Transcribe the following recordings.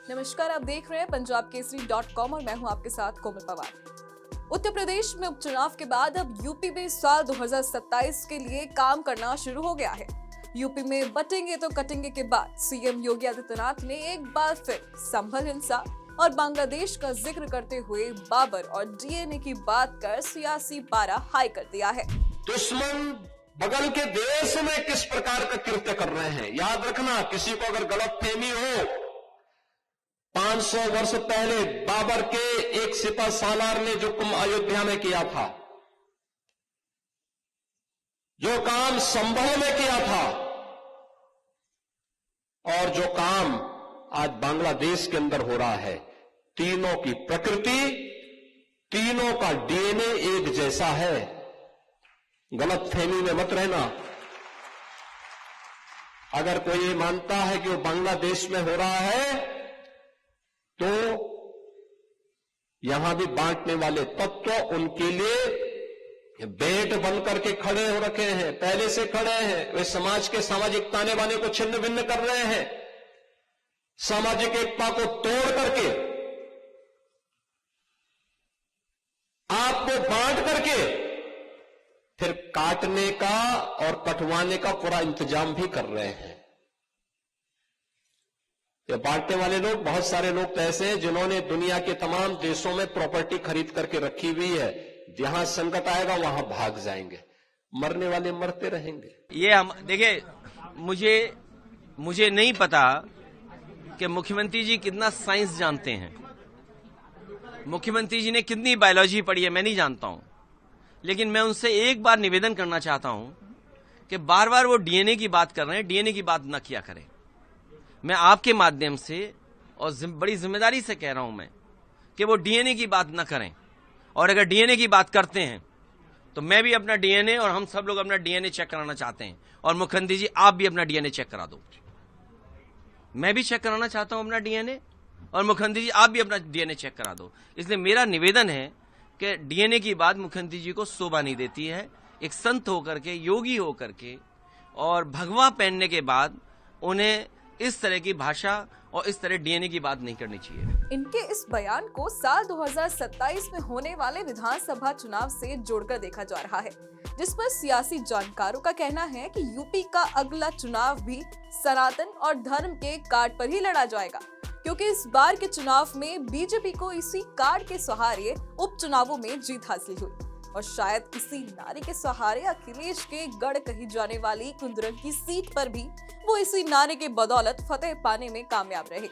नमस्कार, आप देख रहे हैं punjabkesari.com और मैं हूं आपके साथ कोमल पवार। उत्तर प्रदेश में उपचुनाव के बाद अब यूपी में साल 2027 के लिए काम करना शुरू हो गया है। यूपी में बटेंगे तो कटेंगे के बाद सीएम योगी आदित्यनाथ ने एक बार फिर संभल हिंसा और बांग्लादेश का जिक्र करते हुए बाबर और डीएनए की बात कर सियासी पारा हाई कर दिया है। दुश्मन बगल के देश में किस प्रकार का कृत्य कर रहे हैं, याद रखना। किसी को अगर गलतफहमी हो, 500 वर्ष पहले बाबर के एक सिपह सालार ने जो कुंभ अयोध्या में किया था, जो काम संभल में किया था, और जो काम आज बांग्लादेश के अंदर हो रहा है, तीनों की प्रकृति, तीनों का डीएनए एक जैसा है। गलतफहमी में मत रहना। अगर कोई ये मानता है कि वो बांग्लादेश में हो रहा है, तो यहां भी बांटने वाले तत्व उनके लिए बेट बनकर के खड़े हो रखे हैं, पहले से खड़े हैं। वे समाज के सामाजिक ताने बाने को छिन्न भिन्न कर रहे हैं, सामाजिक एकता को तोड़ करके, आपको बांट करके फिर काटने का और कटवाने का पूरा इंतजाम भी कर रहे हैं। ये बांटने वाले लोग, बहुत सारे लोग तो ऐसे हैं जिन्होंने दुनिया के तमाम देशों में प्रॉपर्टी खरीद करके रखी हुई है। जहां संकट आएगा वहां भाग जाएंगे, मरने वाले मरते रहेंगे। ये हम देखिए, मुझे नहीं पता कि मुख्यमंत्री जी कितना साइंस जानते हैं, मुख्यमंत्री जी ने कितनी बायोलॉजी पढ़ी है, मैं नहीं जानता हूं। लेकिन मैं उनसे एक बार निवेदन करना चाहता हूं कि बार बार वो डीएनए की बात कर रहे हैं, डीएनए की बात न किया करें। मैं आपके माध्यम से और बड़ी जिम्मेदारी से कह रहा हूं मैं कि वो डीएनए की बात न करें, और अगर डीएनए की बात करते हैं तो मैं भी अपना डीएनए और हम सब लोग अपना डीएनए चेक कराना चाहते हैं। और मुख्यमंत्री जी, आप भी अपना डीएनए चेक करा दो। मैं भी चेक कराना चाहता हूं अपना डीएनए, और मुख्यमंत्री जी आप भी अपना डीएनए चेक करा दो। इसलिए मेरा निवेदन है कि डीएनए की बात मुख्यमंत्री जी को शोभा नहीं देती है। एक संत होकर के, योगी होकर के और भगवा पहनने के बाद उन्हें इस तरह की भाषा और इस तरह डीएनए की बात नहीं करनी चाहिए। इनके इस बयान को साल 2027 में होने वाले विधानसभा चुनाव से जोड़कर देखा जा रहा है, जिस पर सियासी जानकारों का कहना है कि यूपी का अगला चुनाव भी सनातन और धर्म के कार्ड पर ही लड़ा जाएगा, क्योंकि इस बार के चुनाव में बीजेपी को इसी कार्ड के सहारे उपचुनावों में जीत हासिल हुई, और शायद इसी नारे के सहारे अखिलेश के गढ़ कही जाने वाली कुंदरन की सीट पर भी वो इसी नारे के बदौलत फतेह पाने में कामयाब रहे।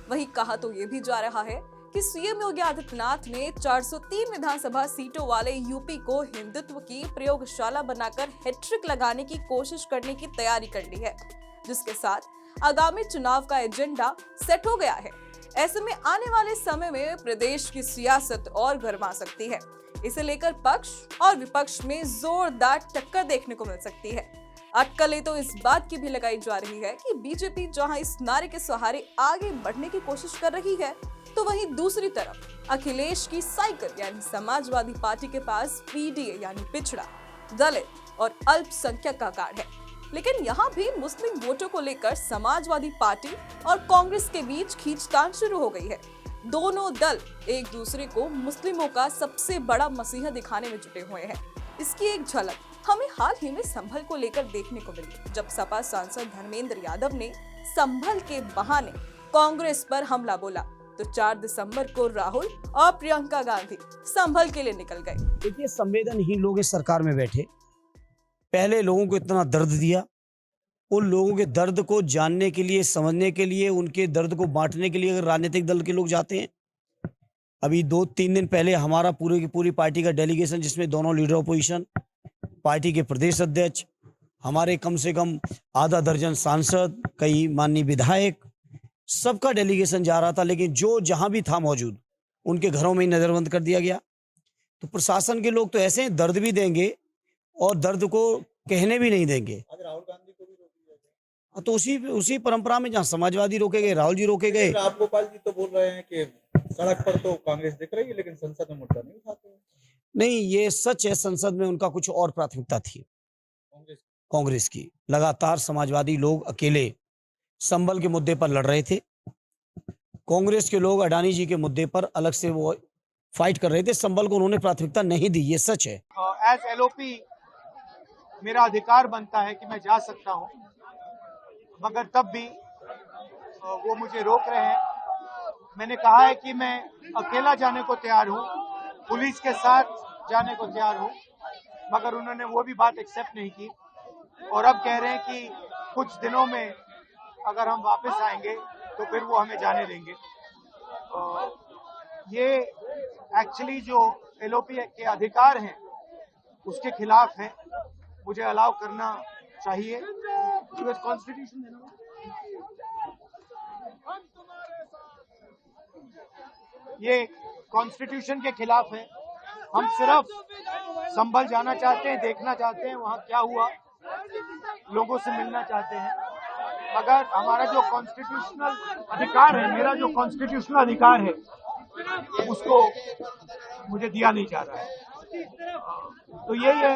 वहीं कहा तो ये भी जा रहा है कि सीएम योगी आदित्यनाथ ने 403 विधानसभा सीटों वाले यूपी को हिंदुत्व की प्रयोगशाला बनाकर हैट्रिक लगाने की कोशिश करने की तैयारी कर ली है, जिसके साथ आगामी चुनाव का एजेंडा सेट हो गया है। ऐसे में आने वाले समय में प्रदेश की सियासत और गर्मा सकती है। इसे लेकर पक्ष और विपक्ष में जोरदार टक्कर देखने को मिल सकती है। अटकलें तो इस बात की भी लगाई जा रही है कि बीजेपी जहां इस नारे के सहारे आगे बढ़ने की कोशिश कर रही है, तो वहीं दूसरी तरफ अखिलेश की साइकिल यानी समाजवादी पार्टी के पास पीडीए यानी पिछड़ा, दलित और अल्पसंख्यक का कार्ड है। लेकिन यहाँ भी मुस्लिम वोटों को लेकर समाजवादी पार्टी और कांग्रेस के बीच खींचतान शुरू हो गई है। दोनों दल एक दूसरे को मुस्लिमों का सबसे बड़ा मसीहा दिखाने में जुटे हुए हैं। इसकी एक झलक हमें हाल ही में संभल को लेकर देखने को मिली, जब सपा सांसद धर्मेंद्र यादव ने संभल के बहाने कांग्रेस पर हमला बोला, तो 4 दिसंबर को राहुल और प्रियंका गांधी संभल के लिए निकल गए। देखिए, संवेदनहीन लोग इस सरकार में बैठे, पहले लोगों को इतना दर्द दिया, उन लोगों के दर्द को जानने के लिए, समझने के लिए, उनके दर्द को बांटने के लिए अगर राजनीतिक दल के लोग जाते हैं। अभी 2-3 दिन पहले हमारा पूरी की पूरी पार्टी का डेलीगेशन, जिसमें दोनों लीडर ऑपोजिशन, पार्टी के प्रदेश अध्यक्ष, हमारे कम से कम आधा दर्जन सांसद, कई माननीय विधायक, सबका डेलीगेशन जा रहा था। लेकिन जो जहां भी था मौजूद, उनके घरों में ही नजरबंद कर दिया गया। तो प्रशासन के लोग तो ऐसे हैं, दर्द भी देंगे और दर्द को कहने भी नहीं देंगे। राहुल गांधी को भी रोक दिया गया। तो उसी परंपरा में जहाँ समाजवादी रोके गए, राहुल जी रोके गए। राम गोपाल जी तो बोल रहे हैं कि सड़क पर तो कांग्रेस दिख रही है, लेकिन संसद में मुद्दा नहीं उठाते हैं। नहीं, ये सच है, संसद में उनका कुछ और प्राथमिकता थी कांग्रेस की। लगातार समाजवादी लोग अकेले संभल के मुद्दे पर लड़ रहे थे। कांग्रेस के लोग अडानी जी के मुद्दे पर अलग से वो फाइट कर रहे थे, संभल को उन्होंने प्राथमिकता नहीं दी, ये सच है। एज एलओपी मेरा अधिकार बनता है कि मैं जा सकता हूं, मगर तब भी वो मुझे रोक रहे हैं। मैंने कहा है कि मैं अकेला जाने को तैयार हूं, पुलिस के साथ जाने को तैयार हूं, मगर उन्होंने वो भी बात एक्सेप्ट नहीं की और अब कह रहे हैं कि कुछ दिनों में अगर हम वापस आएंगे तो फिर वो हमें जाने देंगे। ये एक्चुअली जो एलओपी के अधिकार हैं उसके खिलाफ है। मुझे अलाउ करना चाहिए। कॉन्स्टिट्यूशन ये कॉन्स्टिट्यूशन के खिलाफ है। हम सिर्फ संभल जाना चाहते हैं, देखना चाहते हैं वहाँ क्या हुआ, लोगों से मिलना चाहते हैं, मगर हमारा जो कॉन्स्टिट्यूशनल अधिकार है, मेरा जो कॉन्स्टिट्यूशनल अधिकार है, उसको मुझे दिया नहीं जा रहा है। तो यही है,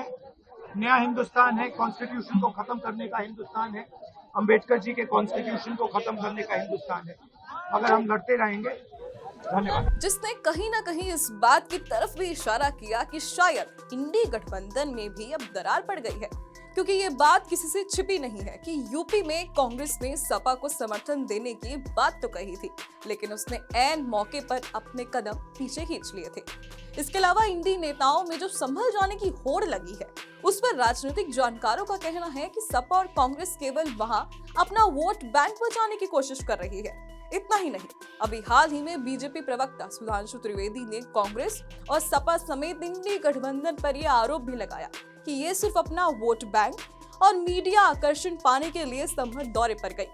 नया हिंदुस्तान है, कॉन्स्टिट्यूशन को खत्म करने का हिंदुस्तान है, अंबेडकर जी के कॉन्स्टिट्यूशन को खत्म करने का हिंदुस्तान है। अगर हम लड़ते रहेंगे। धन्यवाद। जिसने कहीं ना कहीं इस बात की तरफ भी इशारा किया कि शायद इंडी गठबंधन में भी अब दरार पड़ गई है, क्योंकि ये बात किसी से छिपी नहीं है कि यूपी में कांग्रेस ने सपा को समर्थन देने की बात तो कही थी, लेकिन उसने ऐन मौके पर अपने कदम पीछे खींच लिए थे। इसके अलावा इंडी नेताओं में जो संभल जाने की होड़ लगी है, उस पर राजनीतिक जानकारों का कहना है कि सपा और कांग्रेस केवल वहां अपना वोट बैंक बचाने की कोशिश कर रही है। इतना ही नहीं, अभी हाल ही में बीजेपी प्रवक्ता सुधांशु त्रिवेदी ने कांग्रेस और सपा समेत इंडी गठबंधन पर यह आरोप भी लगाया कि ये सिर्फ अपना वोट बैंक और मीडिया आकर्षण पाने के लिए संभल दौरे पर गई।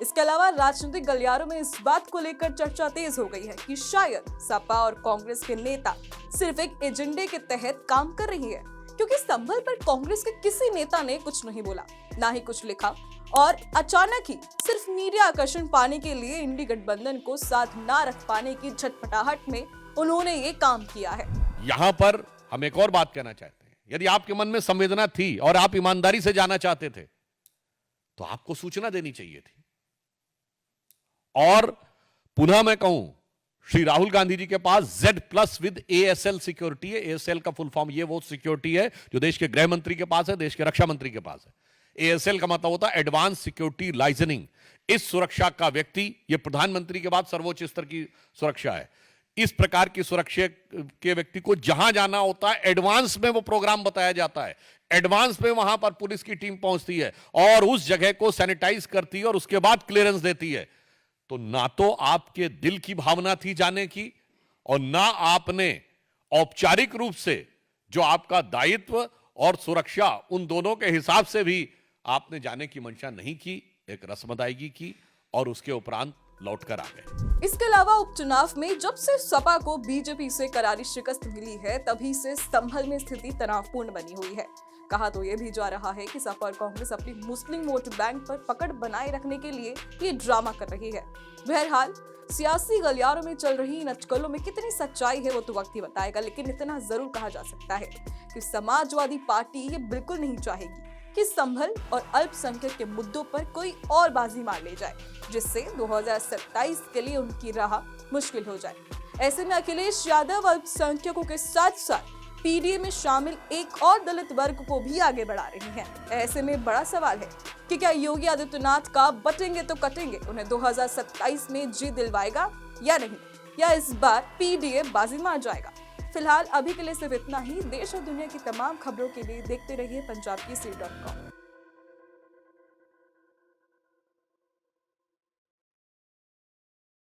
इसके अलावा राजनीतिक गलियारों में इस बात को लेकर चर्चा तेज हो गई है कि शायद सपा और कांग्रेस के नेता सिर्फ एक एजेंडे के तहत काम कर रही है, क्योंकि संभल पर कांग्रेस के किसी नेता ने कुछ नहीं बोला, ना ही कुछ लिखा, और अचानक ही सिर्फ मीडिया आकर्षण पाने के लिए इंडी गठबंधन को साथ ना रख पाने की झटपटाहट में उन्होंने ये काम किया है। यहां पर हम एक और बात कहना चाहते हैं, यदि आपके मन में संवेदना थी और आप ईमानदारी से जाना चाहते थे तो आपको सूचना देनी चाहिए थी। और पुनः मैं कहूं, श्री राहुल गांधी जी के पास Z+ विद ASL सिक्योरिटी है। ASL का फुल फॉर्म, ये वो सिक्योरिटी है जो देश के गृह मंत्री के पास है, देश के रक्षा मंत्री के पास है। ASL का मतलब होता है एडवांस सिक्योरिटी लाइजनिंग। इस सुरक्षा का व्यक्ति, ये प्रधानमंत्री के बाद सर्वोच्च स्तर की सुरक्षा है। इस प्रकार की सुरक्षा के व्यक्ति को जहां जाना होता है, एडवांस में वो प्रोग्राम बताया जाता है, एडवांस में वहां पर पुलिस की टीम पहुंचती है और उस जगह को सैनिटाइज करती है और उसके बाद क्लियरेंस देती है। तो ना तो आपके दिल की भावना थी जाने की, और ना आपने औपचारिक रूप से जो आपका दायित्व और सुरक्षा, उन दोनों के हिसाब से भी आपने जाने की मंशा नहीं की, एक रस्म अदायगी की और उसके उपरांत लौटकर आ गए। इसके अलावा उपचुनाव में जब से सपा को बीजेपी से करारी शिकस्त मिली है, तभी से संभल में स्थिति तनावपूर्ण बनी हुई है। कहा तो यह भी जा रहा है कि सपा और कांग्रेस अपनी मुस्लिम वोट बैंक पर पकड़ बनाए रखने के लिए ये ड्रामा कर रही है। बहरहाल सियासी गलियारों में चल रही इन अटकलों में कितनी सच्चाई है वो तो वक्त ही बताएगा, लेकिन इतना जरूर कहा जा सकता है कि समाजवादी पार्टी ये बिल्कुल नहीं चाहेगी कि संभल और अल्पसंख्यक के मुद्दों पर कोई और बाजी मार ले जाए, जिससे 2027 के लिए उनकी राह मुश्किल हो जाए। ऐसे में अखिलेश यादव अल्पसंख्यकों के साथ साथ पीडीए में शामिल एक और दलित वर्ग को भी आगे बढ़ा रही हैं। ऐसे में बड़ा सवाल है कि क्या योगी आदित्यनाथ का बटेंगे तो कटेंगे उन्हें 2027 में जी दिलवाएगा या नहीं, या इस बार पीडीए बाजी मार जाएगा। फिलहाल अभी के लिए सिर्फ इतना ही। देश और दुनिया की तमाम खबरों के लिए देखते रहिए पंजाब केसरी.com।